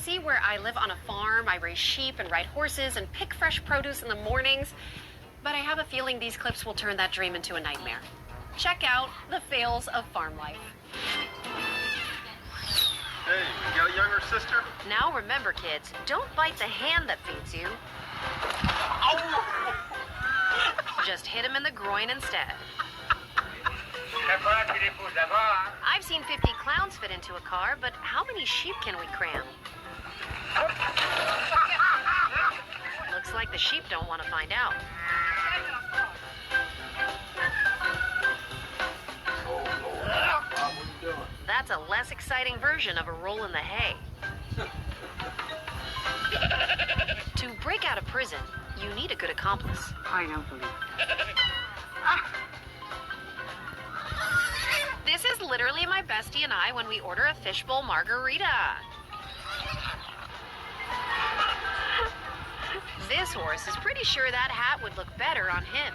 see where I live on a farm, I raise sheep and ride horses and pick fresh produce in the mornings. But I have a feeling these clips will turn that dream into a nightmare. Check out the fails of farm life. Hey, you got a younger sister? Now remember, kids, don't bite the hand that feeds you. Just hit him in the groin instead. I've seen 50 clowns fit into a car, but how many sheep can we cram? Looks like the sheep don't want to find out. That's a less exciting version of a roll in the hay. To break out of prison, you need a good accomplice. This is literally my bestie and I when we order a fishbowl margarita. This horse is pretty sure that hat would look better on him.